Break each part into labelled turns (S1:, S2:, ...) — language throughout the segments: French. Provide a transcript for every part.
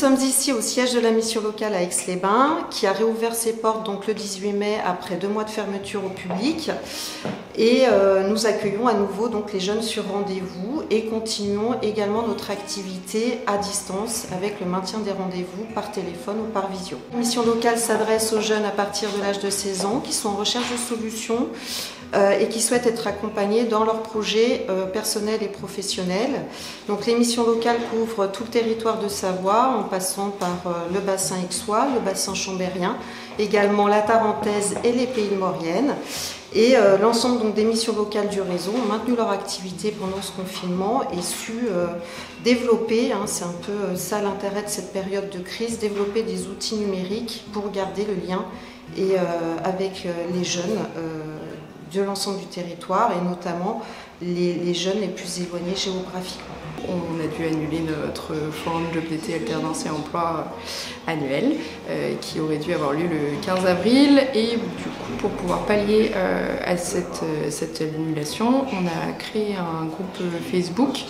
S1: sommes ici au siège de la mission locale à Aix-les-Bains, qui a réouvert ses portes donc le 18 mai après 2 mois de fermeture au public. Et nous accueillons à nouveau donc les jeunes sur rendez-vous et continuons également notre activité à distance avec le maintien des rendez-vous par téléphone ou par visio. La mission locale s'adresse aux jeunes à partir de l'âge de 16 ans qui sont en recherche de solutions et qui souhaitent être accompagnés dans leurs projets personnels et professionnels. Donc les missions locales couvrent tout le territoire de Savoie en passant par le bassin aixois, le bassin chambérien, également la Tarentaise et les Pays de Maurienne. Et l'ensemble donc, des missions locales du réseau ont maintenu leur activité pendant ce confinement et su développer, c'est un peu ça l'intérêt de cette période de crise, développer des outils numériques pour garder le lien et, avec les jeunes de l'ensemble du territoire et notamment les jeunes les plus éloignés géographiquement.
S2: On a dû annuler notre forum Job d'été alternance et emploi annuel qui aurait dû avoir lieu le 15 avril et du coup pour pouvoir pallier à cette annulation, on a créé un groupe Facebook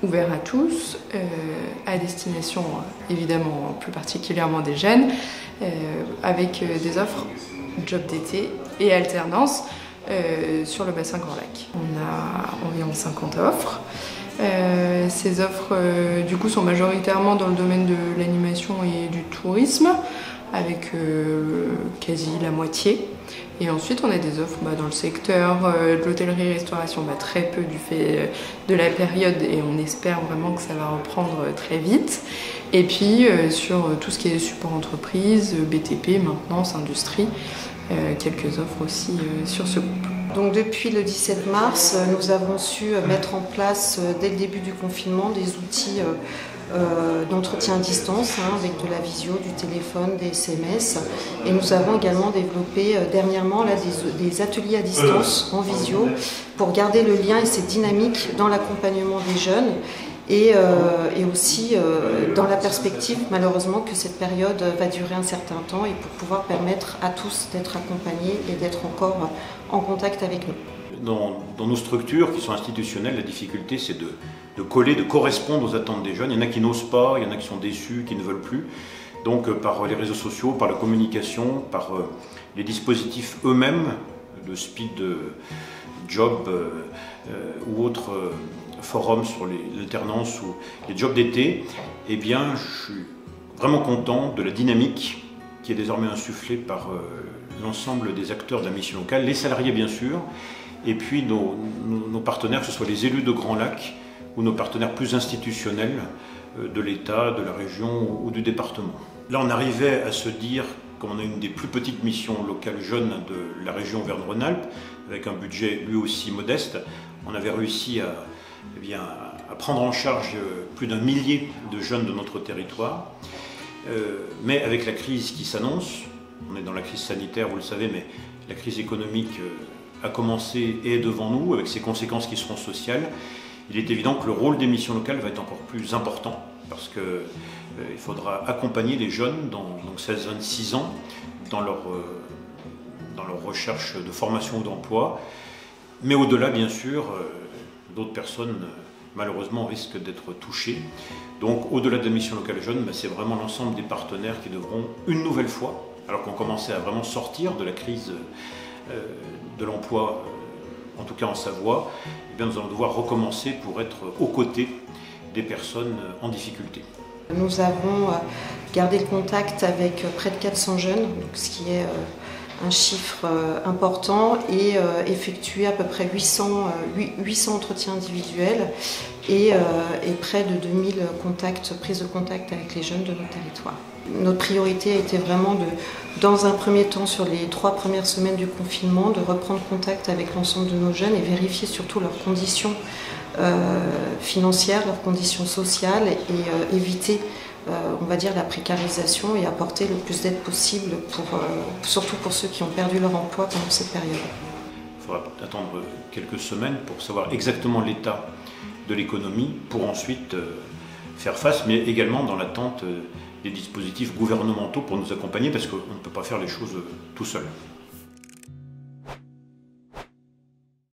S2: ouvert à tous, à destination évidemment plus particulièrement des jeunes, avec des offres Job d'été et alternance sur le bassin Grand Lac. On a environ 50 offres. Ces offres du coup sont majoritairement dans le domaine de l'animation et du tourisme avec quasi la moitié. Et ensuite on a des offres dans le secteur de l'hôtellerie-restauration, très peu du fait de la période et on espère vraiment que ça va reprendre très vite. Et puis sur tout ce qui est support entreprise, BTP, maintenance, industrie, quelques offres aussi sur ce groupe.
S1: Donc depuis le 17 mars, nous avons su mettre en place dès le début du confinement des outils d'entretien à distance avec de la visio, du téléphone, des SMS. Et nous avons également développé dernièrement des ateliers à distance en visio pour garder le lien et cette dynamique dans l'accompagnement des jeunes. Et aussi dans la perspective malheureusement que cette période va durer un certain temps et pour pouvoir permettre à tous d'être accompagnés et d'être encore en contact avec nous.
S3: Dans nos structures qui sont institutionnelles, la difficulté c'est de coller, de correspondre aux attentes des jeunes. Il y en a qui n'osent pas, il y en a qui sont déçus, qui ne veulent plus. Donc par les réseaux sociaux, par la communication, par les dispositifs eux-mêmes, de speed job ou autres forums sur l'alternance ou les jobs d'été, eh bien, je suis vraiment content de la dynamique qui est désormais insufflée par l'ensemble des acteurs de la mission locale, les salariés bien sûr, et puis nos partenaires, que ce soit les élus de Grand Lac ou nos partenaires plus institutionnels de l'État, de la région ou du département. Là, on arrivait à se dire, comme on a une des plus petites missions locales jeunes de la région Auvergne-Rhône-Alpes, avec un budget lui aussi modeste, on avait réussi à prendre en charge plus d'1 millier de jeunes de notre territoire. Mais avec la crise qui s'annonce, on est dans la crise sanitaire, vous le savez, mais la crise économique a commencé et est devant nous, avec ses conséquences qui seront sociales. Il est évident que le rôle des missions locales va être encore plus important, parce qu'il faudra accompagner les jeunes, donc 16-26 ans, dans leur recherche de formation ou d'emploi. Mais au-delà, bien sûr, d'autres personnes, malheureusement, risquent d'être touchées. Donc, au-delà de la mission locale jeune, c'est vraiment l'ensemble des partenaires qui devront, une nouvelle fois, alors qu'on commençait à vraiment sortir de la crise de l'emploi, en tout cas en Savoie, eh bien, nous allons devoir recommencer pour être aux côtés des personnes en difficulté.
S1: Nous avons gardé le contact avec près de 400 jeunes, ce qui est un chiffre important, et effectué à peu près 800 entretiens individuels et près de 2000 prises de contact avec les jeunes de nos territoires. Notre priorité a été vraiment dans un premier temps, sur les 3 premières semaines du confinement, de reprendre contact avec l'ensemble de nos jeunes et vérifier surtout leurs conditions financières, leurs conditions sociales et éviter on va dire la précarisation et apporter le plus d'aide possible, surtout pour ceux qui ont perdu leur emploi pendant cette période.
S3: Il faudra attendre quelques semaines pour savoir exactement l'état de l'économie, pour ensuite faire face, mais également dans l'attente des dispositifs gouvernementaux pour nous accompagner, parce qu'on ne peut pas faire les choses tout seul.